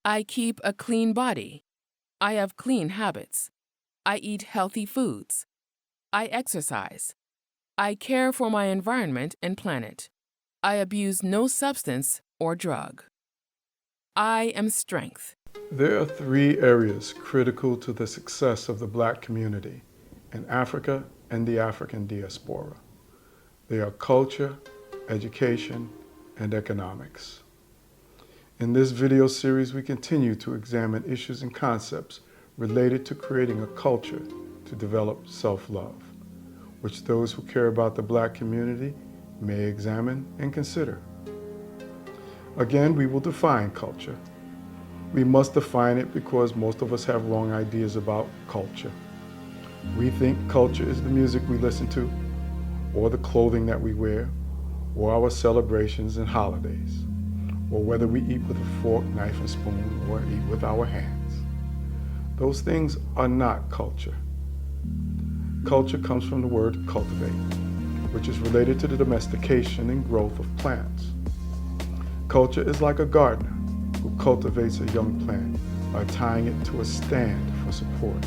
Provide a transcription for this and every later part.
I keep a clean body. I have clean habits. I eat healthy foods. I exercise. I care for my environment and planet. I abuse no substance or drug. I am strength. There are three areas critical to the success of the Black community in Africa and the African diaspora. They are culture, education, and economics. In this video series, we continue to examine issues and concepts related to creating a culture to develop self-love, which those who care about the Black community may examine and consider. Again, we will define culture. We must define it because most of us have wrong ideas about culture. We think culture is the music we listen to, or the clothing that we wear, or our celebrations and holidays, or whether we eat with a fork, knife, and spoon, or eat with our hands. Those things are not culture. Culture comes from the word cultivate, which is related to the domestication and growth of plants. Culture is like a gardener who cultivates a young plant by tying it to a stand for support,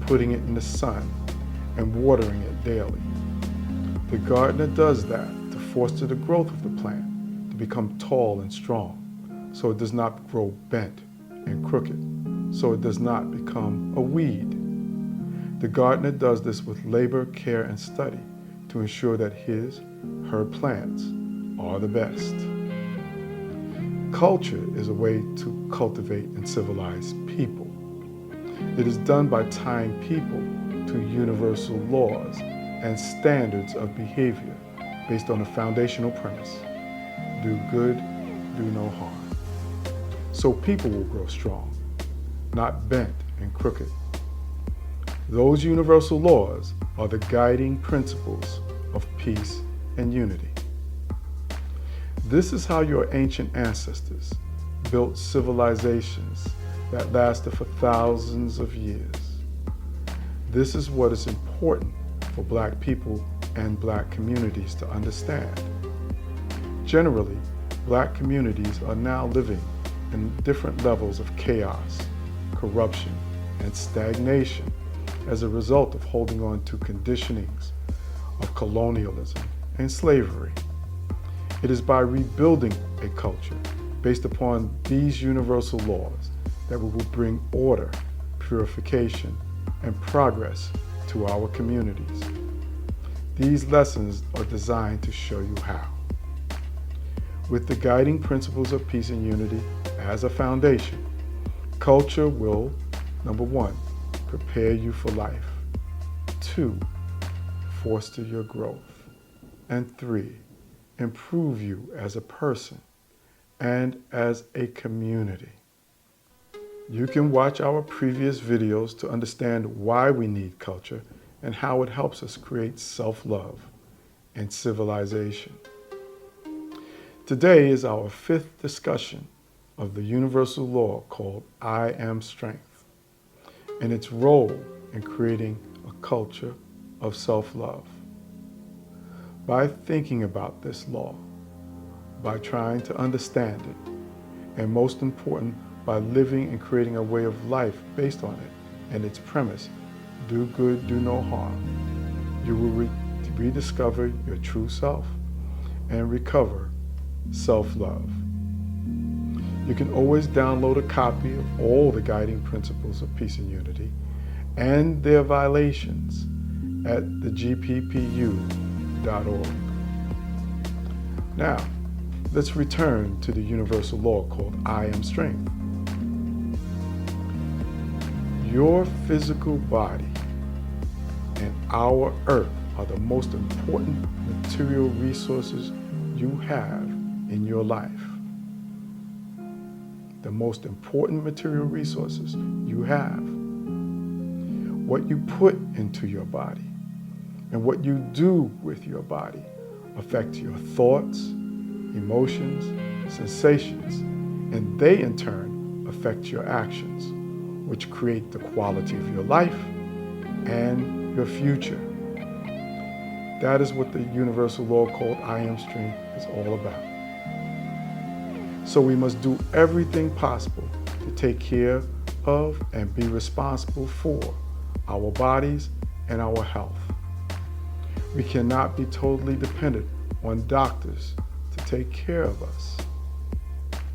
putting it in the sun, and watering it daily. The gardener does that to foster the growth of the plant to become tall and strong, so it does not grow bent and crooked, so it does not become a weed. The gardener does this with labor, care, and study to ensure that her plants are the best. Culture is a way to cultivate and civilize people. It is done by tying people to universal laws and standards of behavior based on a foundational premise: do good, do no harm. So people will grow strong, not bent and crooked. Those universal laws are the guiding principles of peace and unity. This is how your ancient ancestors built civilizations that lasted for thousands of years. This is what is important for Black people and Black communities to understand. Generally, Black communities are now living in different levels of chaos, corruption, and stagnation as a result of holding on to conditionings of colonialism and slavery. It is by rebuilding a culture based upon these universal laws that we will bring order, purification, and progress to our communities. These lessons are designed to show you how. With the guiding principles of peace and unity as a foundation, culture will, number one, prepare you for life. 2, foster your growth. And 3, improve you as a person and as a community. You can watch our previous videos to understand why we need culture and how it helps us create self-love and civilization. Today is our 5th discussion of the universal law called I am strength and its role in creating a culture of self-love. By thinking about this law, by trying to understand it, and most important, by living and creating a way of life based on it and its premise, do good, do no harm, you will rediscover your true self and recover self-love. You can always download a copy of all the guiding principles of peace and unity and their violations at thegppu.org. Now, let's return to the universal law called I am strength. Your physical body and our earth are the most important material resources you have in your life. The most important material resources you have. What you put into your body and what you do with your body affect your thoughts, emotions, sensations, and they in turn affect your actions, which create the quality of your life and your future. That is what the universal law called I am strength is all about. So we must do everything possible take care of and be responsible for our bodies and our health. We cannot be totally dependent on doctors to take care of us.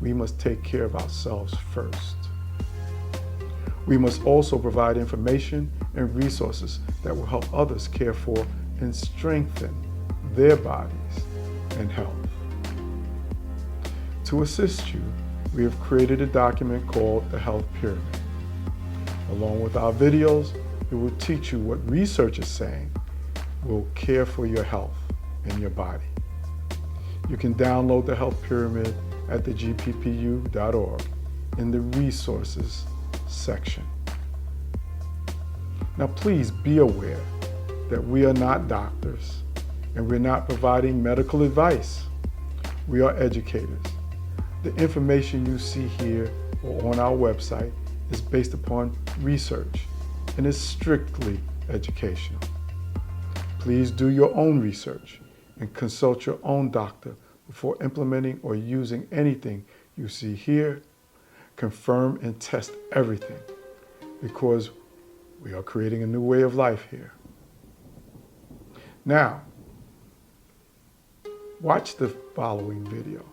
We must take care of ourselves first. We must also provide information and resources that will help others care for and strengthen their bodies and health. To assist you, we have created a document called the Health Pyramid. Along with our videos, it will teach you what research is saying will care for your health and your body. You can download the Health Pyramid at the gppu.org in the Resources section. Now please be aware that we are not doctors and we're not providing medical advice. We are educators. The information you see here or on our website is based upon research and is strictly educational. Please do your own research and consult your own doctor before implementing or using anything you see here. Confirm and test everything because we are creating a new way of life here. Now, watch the following video.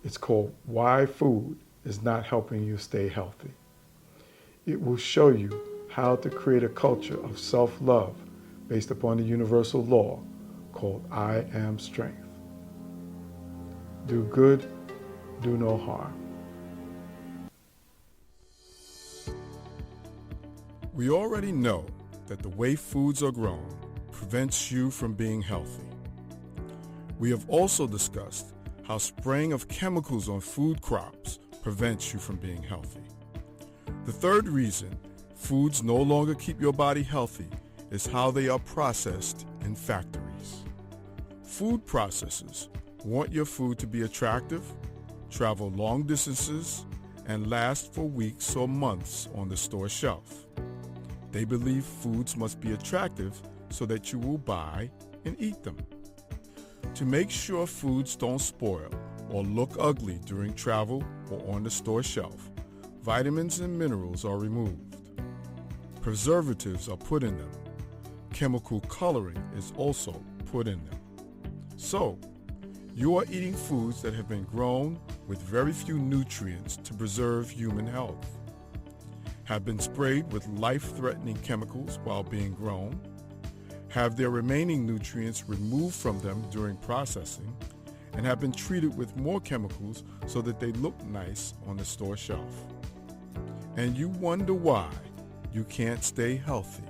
It's called Why Food is Not Helping You Stay Healthy. It will show you how to create a culture of self-love based upon the universal law called I Am Strength. Do good, do no harm. We already know that the way foods are grown prevents you from being healthy. We have also discussed how spraying of chemicals on food crops prevents you from being healthy. The third reason foods no longer keep your body healthy is how they are processed in factories. Food processors want your food to be attractive, travel long distances, and last for weeks or months on the store shelf. They believe foods must be attractive so that you will buy and eat them. To make sure foods don't spoil or look ugly during travel or on the store shelf, vitamins and minerals are removed. Preservatives are put in them. Chemical coloring is also put in them. So, you are eating foods that have been grown with very few nutrients to preserve human health, have been sprayed with life-threatening chemicals while being grown, have their remaining nutrients removed from them during processing, and have been treated with more chemicals so that they look nice on the store shelf. And you wonder why you can't stay healthy.